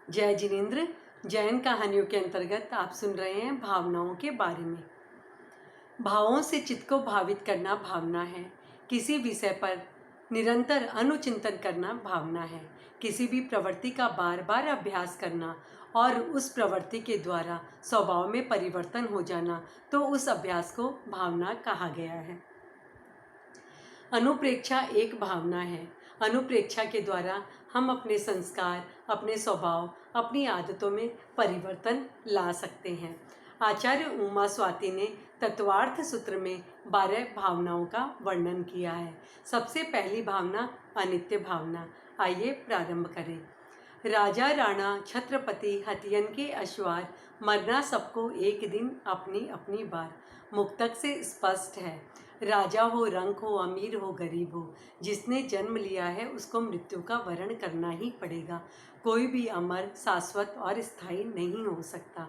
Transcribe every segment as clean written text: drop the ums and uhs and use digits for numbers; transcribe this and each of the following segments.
जय जिनेन्द्र। जैन कहानियों के अंतर्गत आप सुन रहे हैं भावनाओं के बारे में। भावों से चित्त को भावित करना भावना है। किसी विषय पर निरंतर अनुचिंतन करना भावना है। किसी भी प्रवृत्ति का बार बार अभ्यास करना और उस प्रवृत्ति के द्वारा स्वभाव में परिवर्तन हो जाना, तो उस अभ्यास को भावना कहा गया है। अनुप्रेक्षा एक भावना है। अनुप्रेक्षा के द्वारा हम अपने संस्कार, अपने स्वभाव, अपनी आदतों में परिवर्तन ला सकते हैं। आचार्य उमा स्वाति ने तत्वार्थ सूत्र में 12 भावनाओं का वर्णन किया है। सबसे पहली भावना अनित्य भावना। आइए प्रारंभ करें। राजा राणा छत्रपति हथियन के अश्वार, मरना सबको एक दिन अपनी अपनी बार। मुक्तक से स्पष्ट है। राजा हो, रंक हो, अमीर हो, गरीब हो, जिसने जन्म लिया है उसको मृत्यु का वरण करना ही पड़ेगा। कोई भी अमर, शाश्वत और स्थायी नहीं हो सकता।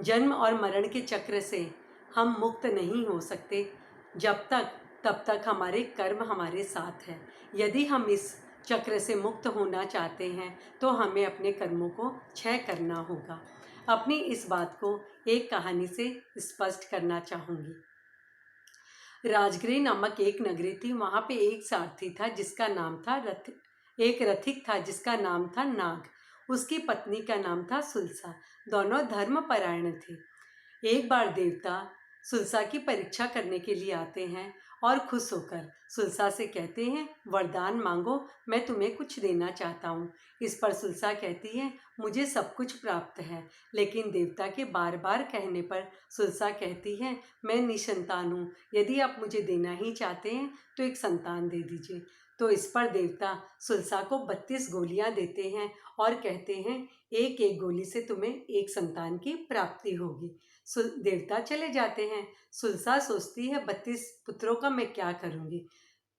जन्म और मरण के चक्र से हम मुक्त नहीं हो सकते जब तक तब तक हमारे कर्म हमारे साथ हैं। यदि हम इस चक्र से मुक्त होना चाहते हैं तो हमें अपने कर्मों को क्षय करना होगा। अपनी इस बात को एक कहानी से स्पष्ट करना चाहूँगी। राजगृह नामक एक नगरी थी। वहाँ पे एक सारथी था जिसका नाम था एक रथिक था जिसका नाम था नाग। उसकी पत्नी का नाम था सुलसा। दोनों धर्मपरायण थे। एक बार देवता सुलसा की परीक्षा करने के लिए आते हैं और खुश होकर सुलसा से कहते हैं, वरदान मांगो, मैं तुम्हें कुछ देना चाहता हूँ। इस पर सुलसा कहती है, मुझे सब कुछ प्राप्त है। लेकिन देवता के बार बार कहने पर सुलसा कहती है, मैं निसंतान हूँ। यदि आप मुझे देना ही चाहते हैं तो एक संतान दे दीजिए। तो इस पर देवता सुलसा को 32 गोलियां देते हैं और कहते हैं, एक एक गोली से तुम्हें एक संतान की प्राप्ति होगी। देवता चले जाते हैं। सुलसा सोचती है, 32 पुत्रों का मैं क्या करूँगी।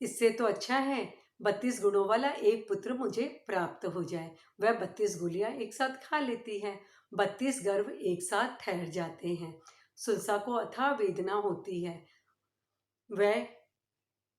इससे तो अच्छा है 32 गुणों वाला एक पुत्र मुझे प्राप्त हो जाए। वह 32 गोलियां एक साथ खा लेती है। 32 गर्भ एक साथ ठहर जाते हैं। सुलसा को अथाह वेदना होती है। वह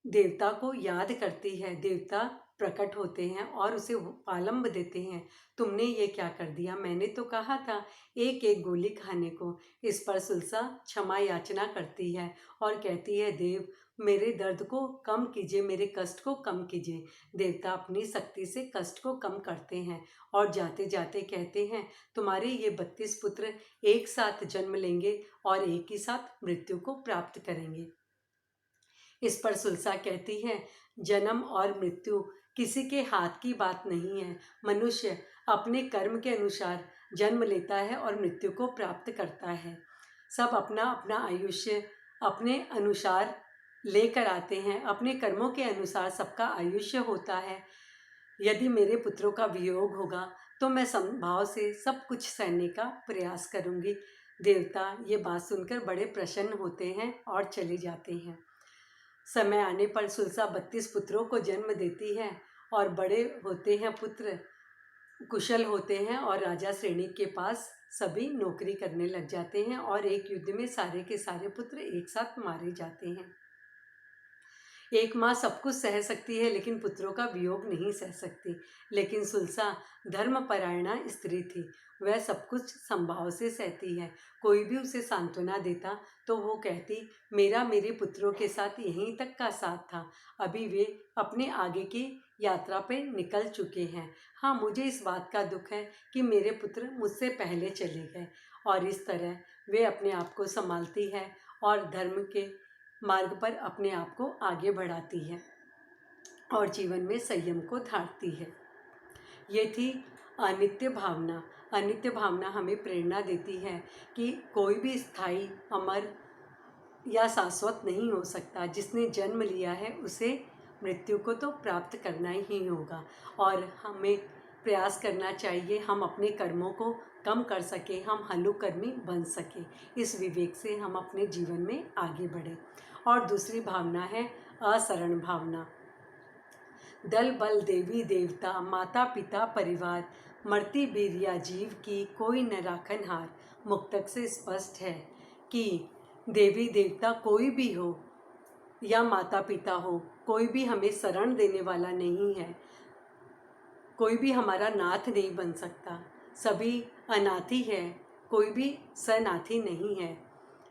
देवता को याद करती है। देवता प्रकट होते हैं और उसे आलम्ब देते हैं, तुमने ये क्या कर दिया, मैंने तो कहा था एक एक गोली खाने को। इस पर सुलसा क्षमा याचना करती है और कहती है, देव मेरे दर्द को कम कीजिए, मेरे कष्ट को कम कीजिए। देवता अपनी शक्ति से कष्ट को कम करते हैं और जाते जाते कहते हैं, तुम्हारे ये 32 पुत्र एक साथ जन्म लेंगे और एक ही साथ मृत्यु को प्राप्त करेंगे। इस पर सुलसा कहती है, जन्म और मृत्यु किसी के हाथ की बात नहीं है। मनुष्य अपने कर्म के अनुसार जन्म लेता है और मृत्यु को प्राप्त करता है। सब अपना अपना आयुष्य अपने अनुसार लेकर आते हैं। अपने कर्मों के अनुसार सबका आयुष्य होता है। यदि मेरे पुत्रों का वियोग होगा तो मैं संभाव से सब कुछ सहने का प्रयास करूंगी। देवता ये बात सुनकर बड़े प्रसन्न होते हैं और चले जाते हैं। समय आने पर सुलसा 32 पुत्रों को जन्म देती है और बड़े होते हैं पुत्र, कुशल होते हैं और राजा श्रेणी के पास सभी नौकरी करने लग जाते हैं और एक युद्ध में सारे के सारे पुत्र एक साथ मारे जाते हैं। एक माँ सब कुछ सह सकती है लेकिन पुत्रों का वियोग नहीं सह सकती। लेकिन सुलसा धर्मपरायणा स्त्री थी। वह सब कुछ संभाव से सहती है। कोई भी उसे सांत्वना देता तो वो कहती, मेरा मेरे पुत्रों के साथ यहीं तक का साथ था, अभी वे अपने आगे की यात्रा पे निकल चुके हैं। हाँ, मुझे इस बात का दुख है कि मेरे पुत्र मुझसे पहले चले गए। और इस तरह वे अपने आप को संभालती है और धर्म के मार्ग पर अपने आप को आगे बढ़ाती है और जीवन में संयम को धारती है। ये थी अनित्य भावना। अनित्य भावना हमें प्रेरणा देती है कि कोई भी स्थायी, अमर या शाश्वत नहीं हो सकता। जिसने जन्म लिया है उसे मृत्यु को तो प्राप्त करना ही होगा और हमें प्रयास करना चाहिए हम अपने कर्मों को कम कर सकें, हम हल्लुकर्मी बन सकें। इस विवेक से हम अपने जीवन में आगे बढ़ें। और दूसरी भावना है असरण भावना। दल बल देवी देवता, माता पिता परिवार, मरती बीरिया जीव की कोई न राखन हार। मुक्तक से स्पष्ट है कि देवी देवता कोई भी हो या माता पिता हो, कोई भी हमें शरण देने वाला नहीं है, कोई भी हमारा नाथ नहीं बन सकता। सभी अनाथी है, कोई भी सनाथी नहीं है,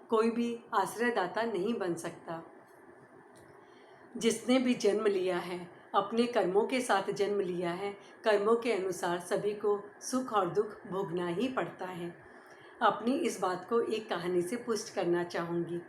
कोई भी आश्रयदाता नहीं बन सकता। जिसने भी जन्म लिया है अपने कर्मों के साथ जन्म लिया है, कर्मों के अनुसार सभी को सुख और दुख भोगना ही पड़ता है। अपनी इस बात को एक कहानी से पुष्ट करना चाहूँगी।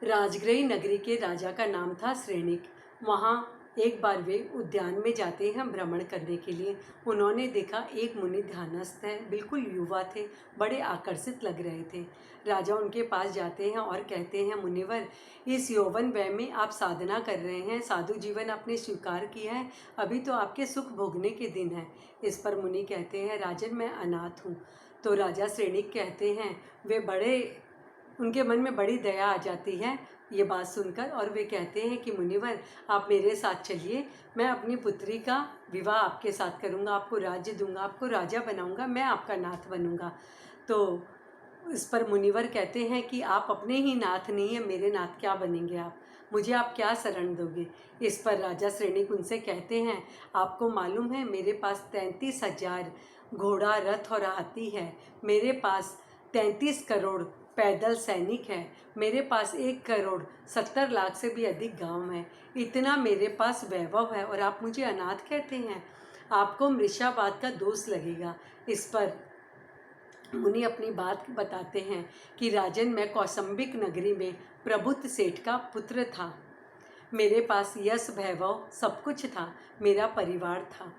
राजगृह नगरी के राजा का नाम था श्रेणिक। वहाँ एक बार वे उद्यान में जाते हैं भ्रमण करने के लिए। उन्होंने देखा एक मुनि ध्यानस्थ है, बिल्कुल युवा थे, बड़े आकर्षित लग रहे थे। राजा उनके पास जाते हैं और कहते हैं, मुनिवर, इस यौवन वय में आप साधना कर रहे हैं, साधु जीवन आपने स्वीकार किया है, अभी तो आपके सुख भोगने के दिन हैं। इस पर मुनि कहते हैं, राजन मैं अनाथ हूँ। तो राजा श्रेणिक कहते हैं, वे बड़े उनके मन में बड़ी दया आ जाती है ये बात सुनकर, और वे कहते हैं कि मुनिवर, आप मेरे साथ चलिए, मैं अपनी पुत्री का विवाह आपके साथ करूंगा, आपको राज्य दूंगा, आपको राजा बनाऊंगा, मैं आपका नाथ बनूंगा। तो इस पर मुनिवर कहते हैं कि आप अपने ही नाथ नहीं है, मेरे नाथ क्या बनेंगे आप, मुझे आप क्या शरण दोगे। इस पर राजा श्रेणिक उनसे कहते हैं, आपको मालूम है मेरे पास 33,000 घोड़ा, रथ और हाथी है, मेरे पास 33 करोड़ पैदल सैनिक हैं, मेरे पास 1,70,00,000 से भी अधिक गांव हैं, इतना मेरे पास वैभव है और आप मुझे अनाथ कहते हैं, आपको मृषावाद का दोष लगेगा। इस पर मुनि अपनी बात बताते हैं कि राजन, मैं कौसंबिक नगरी में प्रबुद्ध सेठ का पुत्र था, मेरे पास यश वैभव सब कुछ था, मेरा परिवार था,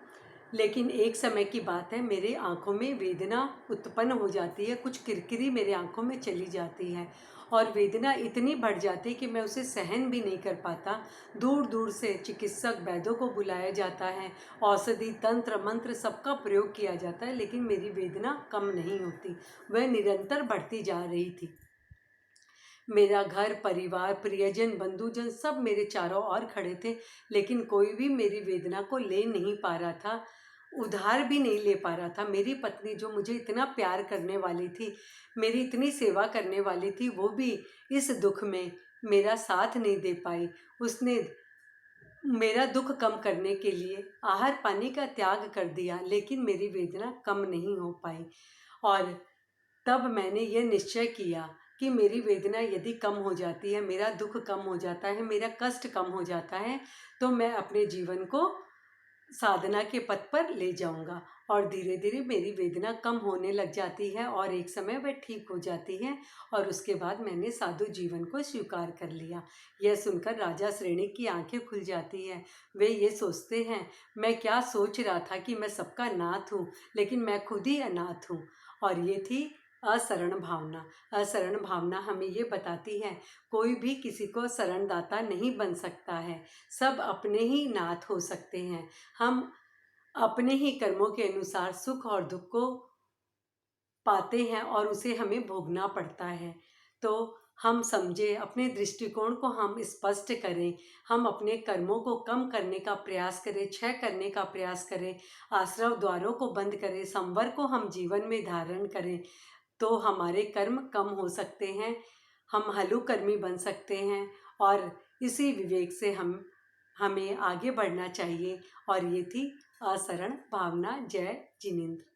लेकिन एक समय की बात है, मेरे आँखों में वेदना उत्पन्न हो जाती है, कुछ किरकिरी मेरे आँखों में चली जाती है और वेदना इतनी बढ़ जाती है कि मैं उसे सहन भी नहीं कर पाता। दूर दूर से चिकित्सक वैद्यों को बुलाया जाता है, औषधि तंत्र मंत्र सबका प्रयोग किया जाता है, लेकिन मेरी वेदना कम नहीं होती, वह निरंतर बढ़ती जा रही थी। मेरा घर परिवार, प्रियजन, बंधुजन सब मेरे चारों ओर खड़े थे, लेकिन कोई भी मेरी वेदना को ले नहीं पा रहा था, उधार भी नहीं ले पा रहा था। मेरी पत्नी जो मुझे इतना प्यार करने वाली थी, मेरी इतनी सेवा करने वाली थी, वो भी इस दुख में मेरा साथ नहीं दे पाई। उसने मेरा दुख कम करने के लिए आहार पानी का त्याग कर दिया, लेकिन मेरी वेदना कम नहीं हो पाई। और तब मैंने यह निश्चय किया कि मेरी वेदना यदि कम हो जाती है, मेरा दुख कम हो जाता है, मेरा कष्ट कम हो जाता है, तो मैं अपने जीवन को साधना के पथ पर ले जाऊंगा। और धीरे धीरे मेरी वेदना कम होने लग जाती है और एक समय वह ठीक हो जाती है, और उसके बाद मैंने साधु जीवन को स्वीकार कर लिया। यह सुनकर राजा श्रेणिक की आंखें खुल जाती है। वे ये सोचते हैं, मैं क्या सोच रहा था कि मैं सबका नाथ हूँ, लेकिन मैं खुद ही अनाथ हूँ। और ये थी अशरण भावना। अशरण भावना हमें ये बताती है, कोई भी किसी को शरणदाता नहीं बन सकता है, सब अपने ही नाथ हो सकते हैं। हम अपने ही कर्मों के अनुसार सुख और दुख को पाते हैं और उसे हमें भोगना पड़ता है। तो हम समझे, अपने दृष्टिकोण को हम स्पष्ट करें, हम अपने कर्मों को कम करने का प्रयास करें, क्षय करने का प्रयास करें, आश्रव द्वारों को बंद करें, संवर को हम जीवन में धारण करें, तो हमारे कर्म कम हो सकते हैं, हम हलुकर्मी बन सकते हैं। और इसी विवेक से हमें आगे बढ़ना चाहिए। और ये थी अशरण भावना। जय जिनेंद्र।